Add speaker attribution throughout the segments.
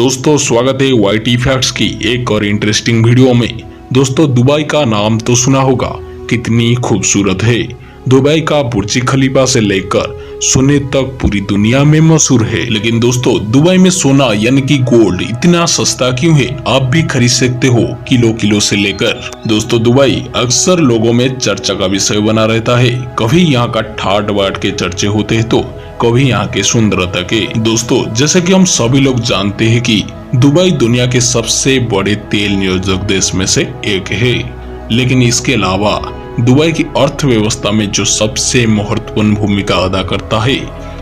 Speaker 1: दोस्तों स्वागत है वाईटी फैक्ट्स की एक और इंटरेस्टिंग वीडियो में। दोस्तों दुबई का नाम तो सुना होगा, कितनी खूबसूरत है। दुबई का बुर्ज खलीफा से लेकर सोने तक पूरी दुनिया में मशहूर है। लेकिन दोस्तों दुबई में सोना यानी कि गोल्ड इतना सस्ता क्यों है, आप भी खरीद सकते हो किलो किलो से लेकर। दोस्तों दुबई अक्सर लोगों में चर्चा का विषय बना रहता है। कभी यहाँ का ठाट बाट के चर्चे होते हैं तो कभी यहाँ के सुंदरता के। दोस्तों जैसे कि हम सभी लोग जानते हैं कि दुबई दुनिया के सबसे बड़े तेल नियोजक देश में से एक है, लेकिन इसके अलावा दुबई की अर्थव्यवस्था में जो सबसे महत्वपूर्ण भूमिका अदा करता है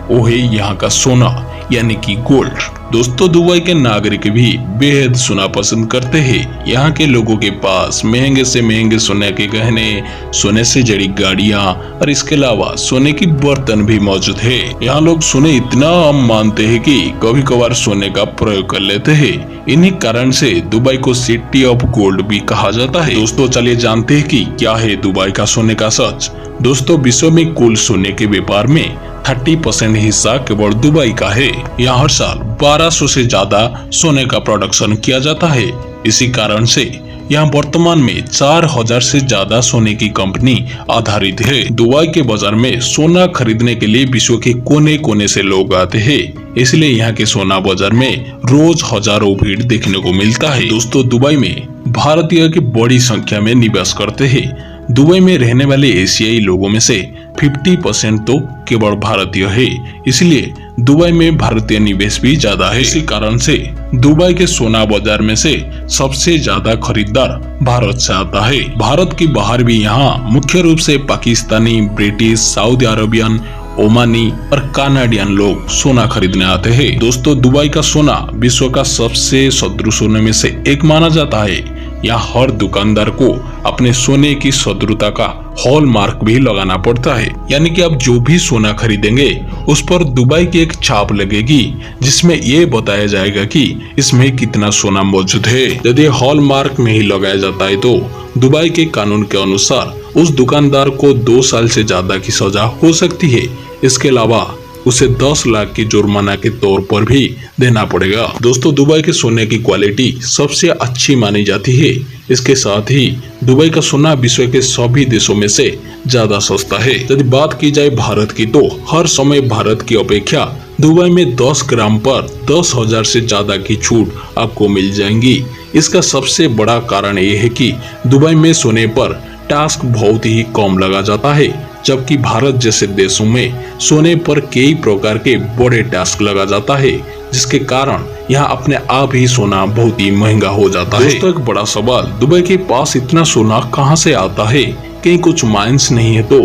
Speaker 1: वो है यहाँ का सोना यानी कि गोल्ड। दोस्तों दुबई के नागरिक भी बेहद सोना पसंद करते हैं। यहाँ के लोगों के पास महंगे से महंगे सोने के गहने, सोने से जड़ी गाड़ियाँ और इसके अलावा सोने की बर्तन भी मौजूद है। यहाँ लोग सोने इतना आम मानते हैं कि कभी कभार सोने का प्रयोग कर लेते हैं। इन्हीं कारण से दुबई को सिटी ऑफ गोल्ड भी कहा जाता है। दोस्तों चलिए जानते हैं कि क्या है दुबई का सोने का सच। दोस्तों विश्व में कुल सोने के व्यापार में 30% हिस्सा केवल दुबई का है। यहाँ हर साल 1200 से ज्यादा सोने का प्रोडक्शन किया जाता है। इसी कारण से यहाँ वर्तमान में 4000 से ज्यादा सोने की कंपनी आधारित है। दुबई के बाजार में सोना खरीदने के लिए विश्व के कोने कोने से लोग आते हैं, इसलिए यहाँ के सोना बाजार में रोज हजारों भीड़ देखने को मिलता है। दोस्तों दुबई में भारतीय की बड़ी संख्या में निवास करते हैं। दुबई में रहने वाले एशियाई लोगों में से 50% तो केवल भारतीय है, इसलिए दुबई में भारतीय निवेश भी ज्यादा है। इसी कारण से दुबई के सोना बाजार में से सबसे ज्यादा खरीदार भारत से आता है। भारत के बाहर भी यहाँ मुख्य रूप से Pakistani, British, Saudi Arabian, Omani और कनाडियन लोग सोना खरीदने आते हैं। दोस्तों दुबई का सोना विश्व का सबसे सदृढ़ सोने में से एक माना जाता है। यहाँ हर दुकानदार को अपने सोने की सदृढ़ता का हॉल मार्क भी लगाना पड़ता है, यानी कि आप जो भी सोना खरीदेंगे उस पर दुबई की एक छाप लगेगी जिसमें ये बताया जाएगा कि इसमें कितना सोना मौजूद है। यदि हॉल मार्क नहीं लगाया जाता है तो दुबई के कानून के अनुसार उस दुकानदार को 2 साल से ज्यादा की सजा हो सकती है। इसके अलावा उसे 10 लाख की जुर्माना के तौर पर भी देना पड़ेगा। दोस्तों दुबई के सोने की क्वालिटी सबसे अच्छी मानी जाती है। इसके साथ ही दुबई का सोना विश्व के सभी देशों में से ज्यादा सस्ता है। यदि बात की जाए भारत की तो हर समय भारत की अपेक्षा दुबई में 10 ग्राम पर 10,000 से ज्यादा की छूट आपको मिल जाएंगी। इसका सबसे बड़ा कारण ये है कि दुबई में सोने पर टैक्स बहुत ही कम लगा जाता है, जबकि भारत जैसे देशों में सोने पर कई प्रकार के बड़े टैक्स लगा जाता है, जिसके कारण यहाँ अपने आप ही सोना बहुत ही महंगा हो जाता है। दोस्तों एक बड़ा सवाल, दुबई के पास इतना सोना कहाँ से आता है, कहीं कुछ माइंस नहीं है तो?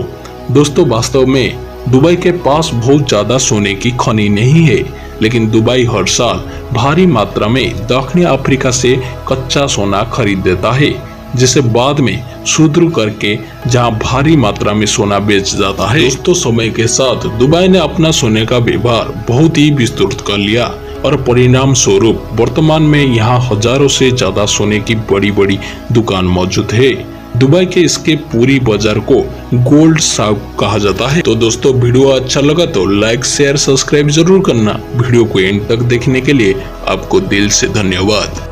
Speaker 1: दोस्तों वास्तव में दुबई के पास बहुत ज्यादा सोने की खनि नहीं है, लेकिन दुबई हर साल भारी मात्रा में दक्षिण अफ्रीका से कच्चा सोना खरीद देता है, जिसे बाद में शुद्ध करके जहां भारी मात्रा में सोना बेच जाता है। दोस्तों समय के साथ दुबई ने अपना सोने का व्यवहार बहुत ही विस्तृत कर लिया और परिणाम स्वरूप वर्तमान में यहाँ हजारों से ज्यादा सोने की बड़ी बड़ी दुकान मौजूद है। दुबई के इसके पूरी बाजार को गोल्ड साउथ कहा जाता है। तो दोस्तों वीडियो अच्छा लगा तो लाइक, शेयर, सब्सक्राइब जरूर करना। वीडियो को एंड तक देखने के लिए आपको दिल से धन्यवाद।